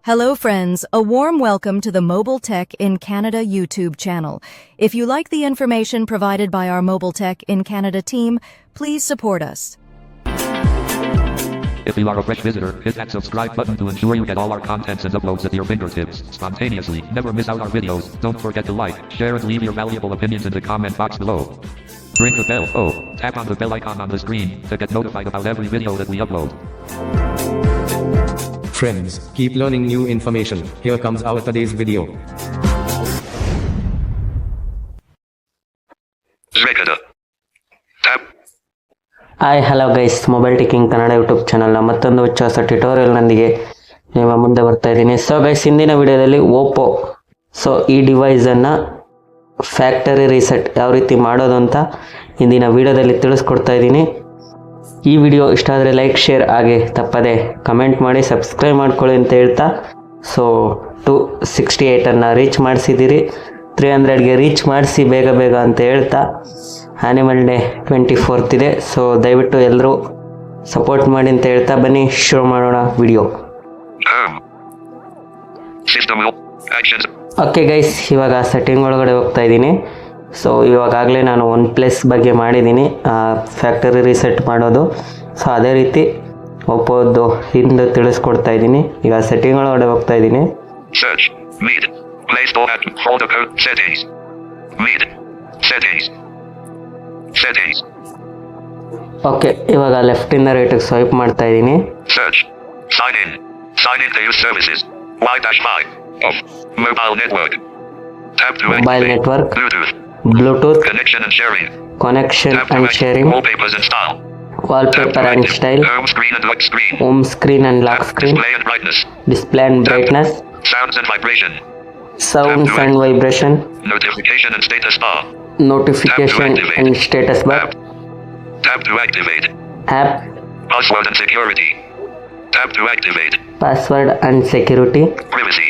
Hello friends, a warm welcome to the Mobile Tech in Canada YouTube channel. If you like the information provided by our Mobile Tech in Canada team, please support us. If you are a fresh visitor, hit that subscribe button to ensure you get all our contents and uploads at your fingertips, spontaneously. Never miss out our videos. Don't forget to like, share and leave your valuable opinions in the comment box below. Ring the bell, tap on the bell icon on the screen to get notified about every video that we upload. Friends, keep learning new information. Here comes our today's video. Hi hello guys, mobile teching Kannada YouTube ಚಾನಲ್ನ ಮತ್ತೊಂದು ಹೊಸ ಟ್ಯುಟೋರಿಯಲ್ನೊಂದಿಗೆ ನಿಮ್ಮ ಮುಂದೆ ಬರ್ತಾ ಇದ್ದೀನಿ. So guys, ಹಿಂದಿನ ವಿಡಿಯೋದಲ್ಲಿ Oppo ಈ ಡಿವೈಸನ್ನು ಫ್ಯಾಕ್ಟರಿ ರೀಸೆಟ್ ಯಾವ ರೀತಿ ಮಾಡೋದು ಅಂತ ಇಂದಿನ ವಿಡಿಯೋದಲ್ಲಿ ತಿಳಿಸ್ಕೊಡ್ತಾ ಇದ್ದೀನಿ. ಈ ವಿಡಿಯೋ ಇಷ್ಟ ಆದರೆ ಲೈಕ್, ಶೇರ್ ಹಾಗೆ ತಪ್ಪದೆ ಕಮೆಂಟ್ ಮಾಡಿ ಸಬ್ಸ್ಕ್ರೈಬ್ ಮಾಡ್ಕೊಳ್ಳಿ ಅಂತ ಹೇಳ್ತಾ 268 ರೀಚ್ ಮಾಡಿಸಿದ್ದೀರಿ. 300ಗೆ ರೀಚ್ ಮಾಡಿಸಿ ಬೇಗ ಅಂತ ಹೇಳ್ತಾ ಆ್ಯನಿಮಲ್ ಡೇ 24th ಇದೆ. ಸೊ ದಯವಿಟ್ಟು ಎಲ್ಲರೂ ಸಪೋರ್ಟ್ ಮಾಡಿ ಅಂತ ಹೇಳ್ತಾ ಬನ್ನಿ ಶುರು ಮಾಡೋಣ ವಿಡಿಯೋ. ಓಕೆ ಗೈಸ್, ಇವಾಗ ಸೆಟ್ಟಿಂಗ್ ಒಳಗಡೆ ಹೋಗ್ತಾ ಇದ್ದೀನಿ. ಸೊ ಇವಾಗಲೇ ನಾನು OnePlus ಬಗ್ಗೆ ಮಾಡಿದ್ದೀನಿ, ಫ್ಯಾಕ್ಟರಿ ರೀಸೆಟ್ ಮಾಡೋದು. ಸೊ ಅದೇ ರೀತಿ ಒಪ್ಪೋದು ಹಿಂದೆ ತಿಳಿಸ್ಕೊಡ್ತಾ ಇದ್ದೀನಿ. ಈಗ ಸೆಟ್ಟಿಂಗ್ ಒಳಗಡೆ ಹೋಗ್ತಾ ಇದ್ದೀನಿ. ಓಕೆ, ಇವಾಗ ಲೆಫ್ಟಿಂದ ರೈಟಿಗೆ ಸ್ವೈಪ್ ಮಾಡ್ತಾ ಇದ್ದೀನಿ. Mobile network, Bluetooth, connection and sharing, wallpaper and style, home screen and lock screen, display and brightness, sounds and vibration, notification and status bar, Tap to activate. App, Password and security. Tap to activate. Password and security, Privacy.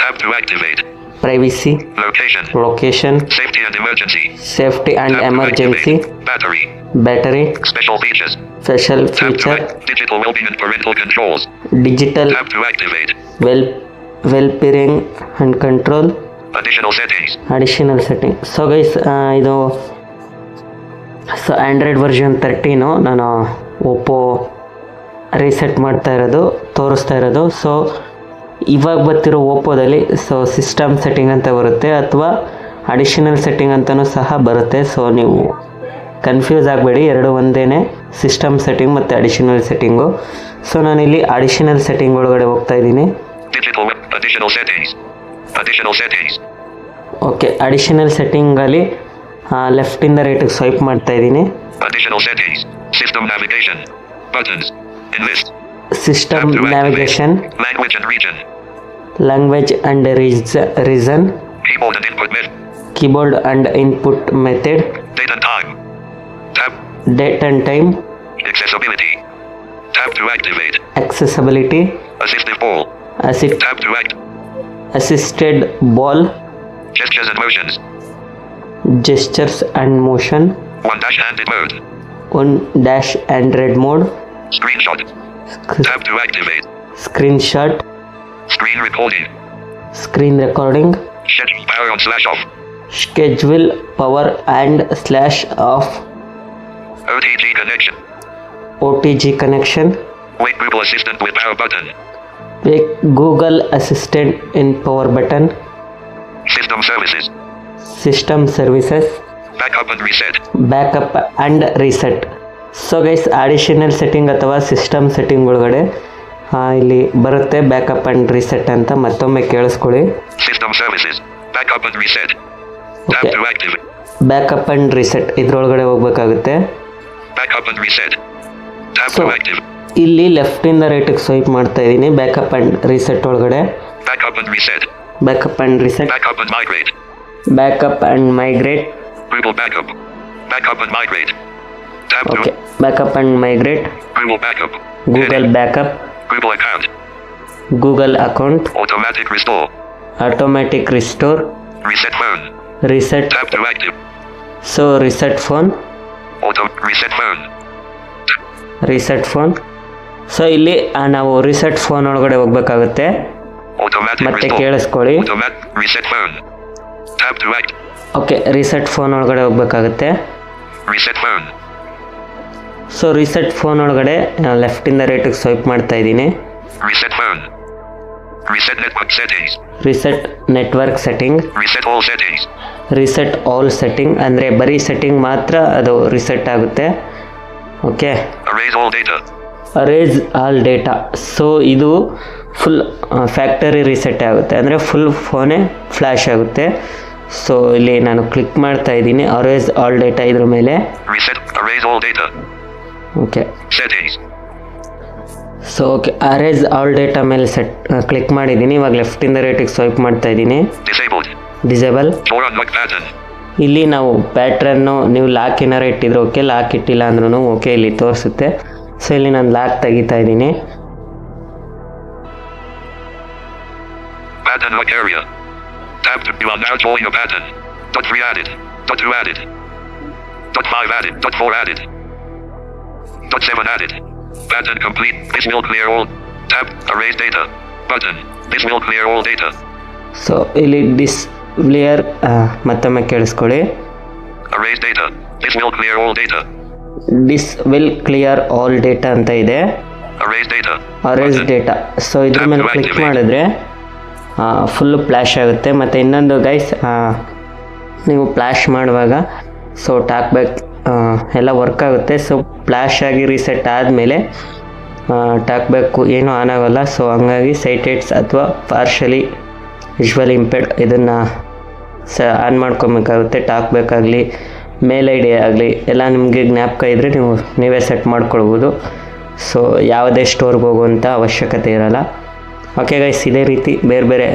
Tap to activate. Privacy, Location. Safety and emergency. Safety and Tap emergency, Battery, Special features. Special Tap to feature, digital well-being and parental controls. Digital Tap to activate. well-being and control, Additional settings. additional setting. So guys, ಇದು Android version 13 ನಾನು Oppo reset ತೋರಿಸ್ತಾ ಇರೋದು. So ಇವಾಗ ಬರ್ತಿರೋ ಓಪೋದಲ್ಲಿ system setting ಅಂತ ಬರುತ್ತೆ, ಅಥವಾ additional setting ಅಂತಲೂ ಸಹ ಬರುತ್ತೆ. ಸೊ ನೀವು ಕನ್ಫ್ಯೂಸ್ ಆಗಬೇಡಿ, ಎರಡು ಒಂದೇ, ಸಿಸ್ಟಮ್ ಸೆಟ್ಟಿಂಗ್ ಮತ್ತು ಅಡಿಷನಲ್ ಸೆಟ್ಟಿಂಗು. ಸೊ ನಾನಿಲ್ಲಿ ಅಡಿಷನಲ್ ಸೆಟ್ಟಿಂಗ್ ಒಳಗಡೆ ಹೋಗ್ತಾ ಇದ್ದೀನಿ. ಓಕೆ, ಅಡಿಷನಲ್ ಸೆಟ್ಟಿಂಗಲ್ಲಿ ಲೆಫ್ಟಿಂದ ರೈಟಿಗೆ ಸ್ವೈಪ್ ಮಾಡ್ತಾ ಇದ್ದೀನಿ. System navigation, language and region, keyboard and input method, date and time, accessibility, assisted ball, gestures and motion, one-handed mode, screenshot, screen recording, schedule power and /off, OTG connection, Wake Google Assistant with power button. Wake Google Assistant in power button, System services, Backup and reset. So guys, additional setting ಅಥವಾ system setting ಒಳಗಡೆ ಇಲ್ಲಿ ಬರುತ್ತೆ backup and reset ಅಂತ. ಮತ್ತೊಮ್ಮೆ ಕೇಳಿಸ್ಕೊಳ್ಳಿ. Backup and reset ಇದ್ರೊಳಗಡೆ ಹೋಗ್ಬೇಕಾಗುತ್ತೆ. So ಇಲ್ಲಿ ಲೆಫ್ಟಿಂದ ರೈಟಿಗೆ ಸ್ವೈಪ್ ಮಾಡ್ತಾ ಇದ್ದೀನಿ. ಬ್ಯಾಕಪ್ ಆ್ಯಂಡ್ ರೀಸೆಟ್ ಒಳಗಡೆ backup and reset, backup and migrate, okay, backup and migrate, Google backup, Google account, automatic restore, reset. So reset phone, reset phone. So ಇಲ್ಲಿ ನಾವು reset phone ಒಳಗಡೆ ಹೋಗ್ಬೇಕಾಗುತ್ತೆ. Automatic ಮತ್ತೆ restore. ಕೇಳಿಸ್ಕೊಳ್ಳಿ. Reset phone. Tap to act. Okay, reset phone ಒಳಗಡೆ ಹೋಗ್ಬೇಕಾಗುತ್ತೆ. Reset phone. So reset phone ಒಳಗಡೆ ಲೆಫ್ಟಿಂದ ರೈಟಿಗೆ ಸ್ವೈಪ್ ಮಾಡ್ತಾ ಇದ್ದೀನಿ. Reset phone. Reset network settings. Reset network setting. Reset all settings. Reset all setting ಅಂದರೆ ಬರೀ ಸೆಟ್ಟಿಂಗ್ ಮಾತ್ರ ಅದು ರಿಸೆಟ್ ಆಗುತ್ತೆ. Okay, Erase all data. Erase all data. So ಇದು ಫುಲ್ ಫ್ಯಾಕ್ಟರಿ ರಿಸೆಟ್ ಆಗುತ್ತೆ, ಅಂದರೆ ಫುಲ್ ಫೋನೇ ಫ್ಲ್ಯಾಶ್ ಆಗುತ್ತೆ. ಸೊ ಇಲ್ಲಿ ನಾನು ಕ್ಲಿಕ್ ಮಾಡ್ತಾ ಇದ್ದೀನಿ ಅರೇಸ್ ಆಲ್ ಡೇಟಾ ಇದ್ರ ಮೇಲೆ. Reset. Erase all data. Okay, Settings. So okay, erase all data ಮೇಲೆ ಕ್ಲಿಕ್ ಮಾಡಿದ್ದೀನಿ. ಇವಾಗ ಲೆಫ್ಟಿಂದ ರೈಟಿಗೆ ಸ್ವೈಪ್ ಮಾಡ್ತಾ ಇದ್ದೀನಿ. Disabled. Disable. Store unlock pattern. ಇಲ್ಲಿ ನಾವು ಪ್ಯಾಟ್ರನ್ನು ನೀವು ಲಾಕ್ ಏನಾರು ಇಟ್ಟಿದ್ರೆ ಓಕೆ, ಲಾಕ್ ಇಟ್ಟಿಲ್ಲ ಅಂದ್ರೂ ಓಕೆ, ಇಲ್ಲಿ ತೋರಿಸುತ್ತೆ. ಸೊ ಇಲ್ಲಿ ನಾನು ಲಾಕ್ ತೆಗಿತಾ ಇದ್ದೀನಿ. Pattern lock area. Tap to you are now showing a pattern. Dot 3 added. Dot 2 added. Dot 5 added. Dot 4 added. Dot 7 added. Pattern complete. This will clear all. Tap erase data. Button. This will clear all data. So ಇಲ್ಲಿ ಡಿಸ್ಪ್ಲೇಯರ್ ಮತ್ತೊಮ್ಮೆ ಕೇಳಿಸ್ಕೊಳ್ಳಿ. Erase data. This will clear all data. This will clear all data ಅಂತ ಇದೆ. Erase data. Erase Button. Data. So ಇದ್ರ ಮೇಲೆ click ಮಾಡಿದ್ರೆ full flash ಆಗುತ್ತೆ. ಮತ್ತು ಇನ್ನೊಂದು ಗೈಸ್, ನೀವು ಫ್ಲ್ಯಾಶ್ ಮಾಡುವಾಗ ಸೊ ಟಾಕ್ ಬ್ಯಾಕ್ ಎಲ್ಲ ವರ್ಕ್ ಆಗುತ್ತೆ. ಸೊ ಫ್ಲ್ಯಾಶ್ ಆಗಿ ರೀಸೆಟ್ ಆದಮೇಲೆ ಟಾಕ್ ಬ್ಯಾಕು ಏನೂ ಆನ್ ಆಗೋಲ್ಲ. ಸೊ ಹಂಗಾಗಿ ಸೈಟೆಡ್ಸ್ ಅಥವಾ ಪಾರ್ಷಲಿ ವಿಜುವಲಿ ಇಂಪೇರ್ಡ್ ಇದನ್ನು ಆನ್ ಮಾಡ್ಕೊಬೇಕಾಗುತ್ತೆ. ಟಾಕ್ ಬ್ಯಾಕಾಗಲಿ ಮೇಲ್ ಐ ಡಿ ಆಗಲಿ ಎಲ್ಲ ನಿಮಗೆ ಜ್ಞಾಪಕ ಇದ್ದರೆ ನೀವೇ ಸೆಟ್ ಮಾಡ್ಕೊಳ್ಬೋದು. ಸೊ ಯಾವುದೇ ಸ್ಟೋರ್ಗೆ ಹೋಗುವಂಥ ಅವಶ್ಯಕತೆ ಇರೋಲ್ಲ. ಓಕೆ ಗೈಸ್, ಇದೇ ರೀತಿ ಬೇರೆ ಬೇರೆ